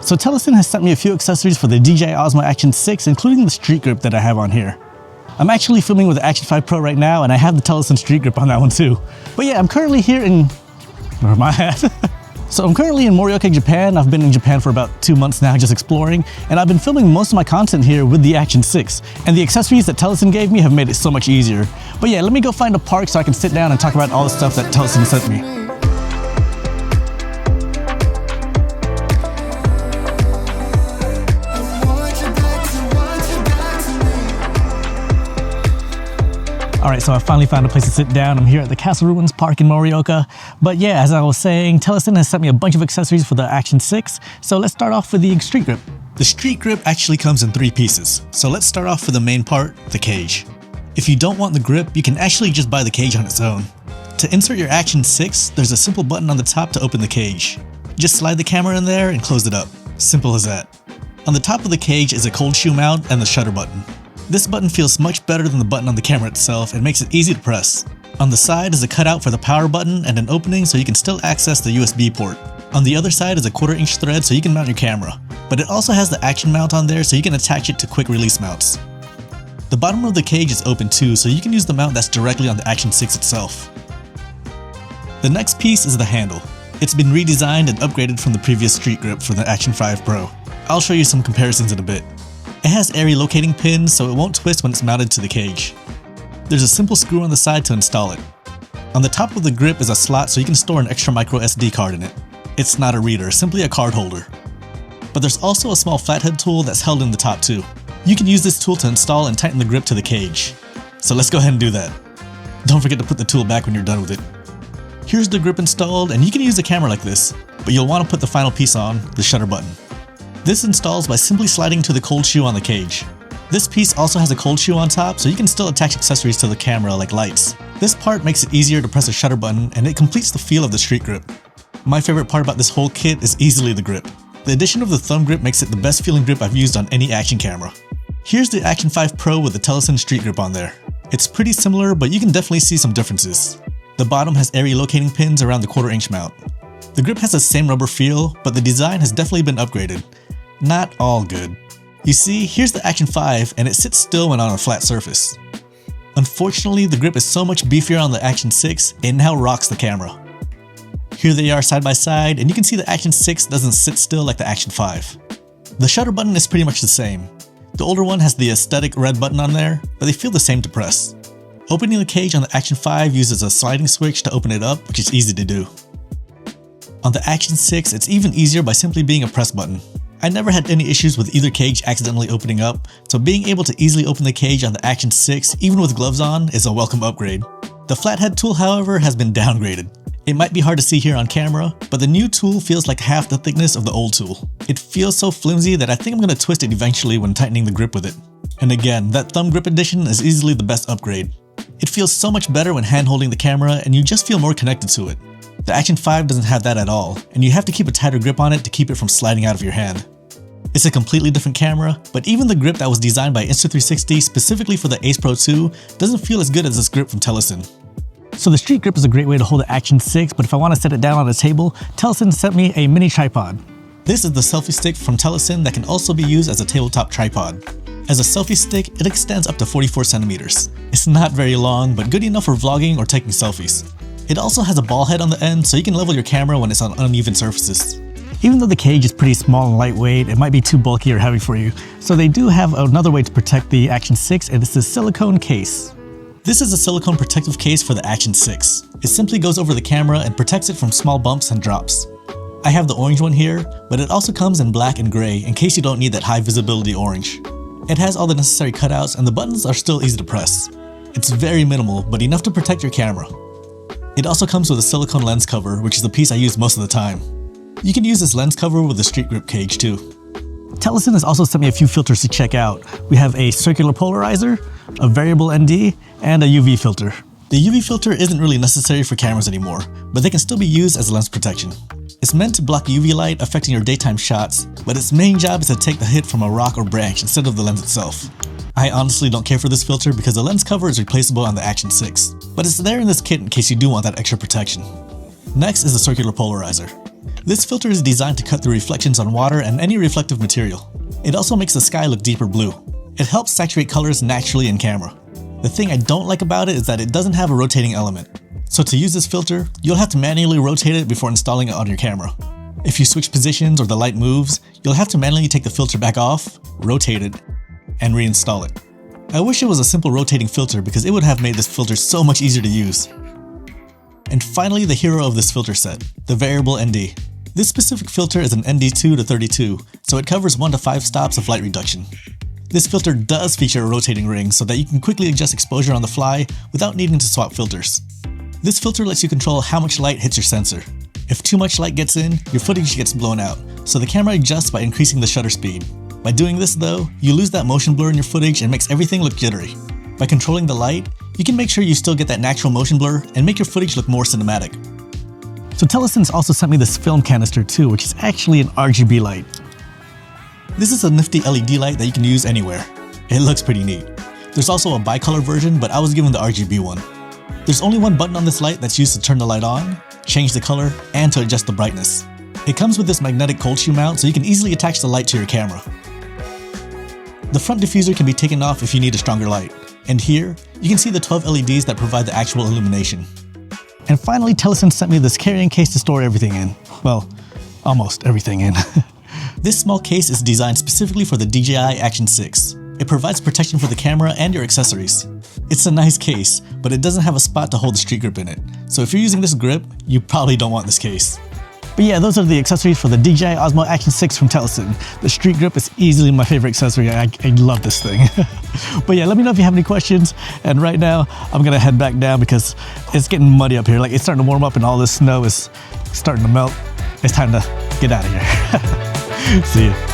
So Telesin has sent me a few accessories for the DJI Osmo Action 6, including the StreetGrip that I have on here. I'm actually filming with the Action 5 Pro right now, and I have the Telesin StreetGrip on that one too. But yeah, I'm currently here in... where am I at? So I'm currently in Morioka, Japan. I've been in Japan for about 2 months now, just exploring, and I've been filming most of my content here with the Action 6. And the accessories that Telesin gave me have made it so much easier. But yeah, let me go find a park so I can sit down and talk about all the stuff that Telesin sent me. Alright, so I finally found a place to sit down. I'm here at the Castle Ruins Park in Morioka. But yeah, as I was saying, Telesin has sent me a bunch of accessories for the Action 6. So let's start off with the StreetGrip. The StreetGrip actually comes in 3 pieces. So let's start off with the main part, the cage. If you don't want the grip, you can actually just buy the cage on its own. To insert your Action 6, there's a simple button on the top to open the cage. Just slide the camera in there and close it up. Simple as that. On the top of the cage is a cold shoe mount and the shutter button. This button feels much better than the button on the camera itself and makes it easy to press. On the side is a cutout for the power button and an opening so you can still access the USB port. On the other side is a 1/4 inch thread so you can mount your camera. But it also has the action mount on there so you can attach it to quick release mounts. The bottom of the cage is open too, so you can use the mount that's directly on the Action 6 itself. The next piece is the handle. It's been redesigned and upgraded from the previous StreetGrip for the Action 5 Pro. I'll show you some comparisons in a bit. It has area locating pins so it won't twist when it's mounted to the cage. There's a simple screw on the side to install it. On the top of the grip is a slot so you can store an extra micro SD card in it. It's not a reader, simply a card holder. But there's also a small flathead tool that's held in the top too. You can use this tool to install and tighten the grip to the cage. So let's go ahead and do that. Don't forget to put the tool back when you're done with it. Here's the grip installed, and you can use the camera like this, but you'll want to put the final piece on, the shutter button. This installs by simply sliding to the cold shoe on the cage. This piece also has a cold shoe on top, so you can still attach accessories to the camera like lights. This part makes it easier to press the shutter button, and it completes the feel of the StreetGrip. My favorite part about this whole kit is easily the grip. The addition of the thumb grip makes it the best feeling grip I've used on any action camera. Here's the Action 5 Pro with the Telesin StreetGrip on there. It's pretty similar, but you can definitely see some differences. The bottom has area locating pins around the 1/4 inch mount. The grip has the same rubber feel, but the design has definitely been upgraded. Not all good. You see, here's the Action 5 and it sits still when on a flat surface. Unfortunately, the grip is so much beefier on the Action 6, it now rocks the camera. Here they are side by side, and you can see the Action 6 doesn't sit still like the Action 5. The shutter button is pretty much the same. The older one has the aesthetic red button on there, but they feel the same to press. Opening the cage on the Action 5 uses a sliding switch to open it up, which is easy to do. On the Action 6, it's even easier by simply being a press button. I never had any issues with either cage accidentally opening up, so being able to easily open the cage on the Action 6, even with gloves on, is a welcome upgrade. The flathead tool, however, has been downgraded. It might be hard to see here on camera, but the new tool feels like half the thickness of the old tool. It feels so flimsy that I think I'm going to twist it eventually when tightening the grip with it. And again, that thumb grip edition is easily the best upgrade. It feels so much better when hand holding the camera, and you just feel more connected to it. The Action 5 doesn't have that at all, and you have to keep a tighter grip on it to keep it from sliding out of your hand. It's a completely different camera, but even the grip that was designed by Insta360 specifically for the Ace Pro 2 doesn't feel as good as this grip from Telesin. So the StreetGrip is a great way to hold the Action 6, but if I want to set it down on a table, Telesin sent me a mini tripod. This is the Selfie Stick from Telesin that can also be used as a tabletop tripod. As a selfie stick, it extends up to 44 centimeters. It's not very long, but good enough for vlogging or taking selfies. It also has a ball head on the end so you can level your camera when it's on uneven surfaces. Even though the cage is pretty small and lightweight, it might be too bulky or heavy for you. So they do have another way to protect the Action 6, and it's the silicone case. This is a silicone protective case for the Action 6. It simply goes over the camera and protects it from small bumps and drops. I have the orange one here, but it also comes in black and gray in case you don't need that high visibility orange. It has all the necessary cutouts and the buttons are still easy to press. It's very minimal, but enough to protect your camera. It also comes with a silicone lens cover, which is the piece I use most of the time. You can use this lens cover with the StreetGrip cage too. Telesin has also sent me a few filters to check out. We have a circular polarizer, a variable ND, and a UV filter. The UV filter isn't really necessary for cameras anymore, but they can still be used as lens protection. It's meant to block UV light affecting your daytime shots, but its main job is to take the hit from a rock or branch instead of the lens itself. I honestly don't care for this filter because the lens cover is replaceable on the Action 6, but it's there in this kit in case you do want that extra protection. Next is the circular polarizer. This filter is designed to cut through reflections on water and any reflective material. It also makes the sky look deeper blue. It helps saturate colors naturally in camera. The thing I don't like about it is that it doesn't have a rotating element. So to use this filter, you'll have to manually rotate it before installing it on your camera. If you switch positions or the light moves, you'll have to manually take the filter back off, rotate it, and reinstall it. I wish it was a simple rotating filter because it would have made this filter so much easier to use. And finally, the hero of this filter set, the variable ND. This specific filter is an ND2 to 32, so it covers 1 to 5 stops of light reduction. This filter does feature a rotating ring so that you can quickly adjust exposure on the fly without needing to swap filters. This filter lets you control how much light hits your sensor. If too much light gets in, your footage gets blown out, so the camera adjusts by increasing the shutter speed. By doing this though, you lose that motion blur in your footage and makes everything look jittery. By controlling the light, you can make sure you still get that natural motion blur and make your footage look more cinematic. So Telesin's also sent me this film canister too, which is actually an RGB light. This is a nifty LED light that you can use anywhere. It looks pretty neat. There's also a bicolor version, but I was given the RGB one. There's only one button on this light that's used to turn the light on, change the color, and to adjust the brightness. It comes with this magnetic cold shoe mount so you can easily attach the light to your camera. The front diffuser can be taken off if you need a stronger light. And here, you can see the 12 LEDs that provide the actual illumination. And finally, Telesin sent me this carrying case to store everything in. Well, almost everything in. This small case is designed specifically for the DJI Action 6. It provides protection for the camera and your accessories. It's a nice case, but it doesn't have a spot to hold the StreetGrip in it. So if you're using this grip, you probably don't want this case. But yeah, those are the accessories for the DJI Osmo Action 6 from Telesin. The StreetGrip is easily my favorite accessory. I love this thing. But yeah, let me know if you have any questions. And right now, I'm gonna head back down because it's getting muddy up here. Like, it's starting to warm up and all this snow is starting to melt. It's time to get out of here. See ya.